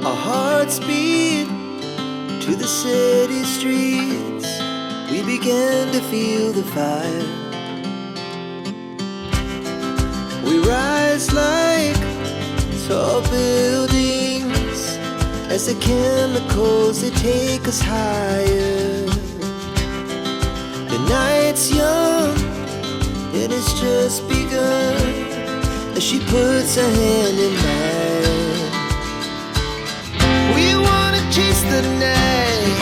Our hearts beat to the city streets. We began to feel the fire. We rise like tall buildings as the chemicals, they take us higher. The night's young and it's just begun as she puts her hand in mine. We wanna chase the night,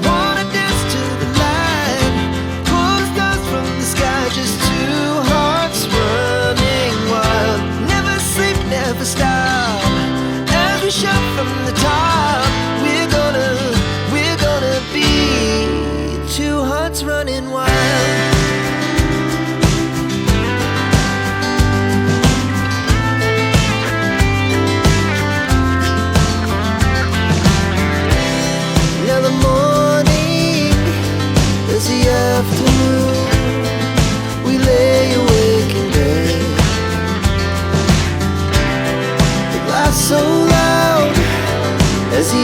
wanna dance to the light, pull the stars from the sky, just two hearts running wild. Never sleep, never stop, as we shout from the top. We're gonna be two hearts running wild. Afternoon, we lay awake in bed. The glass so loud as the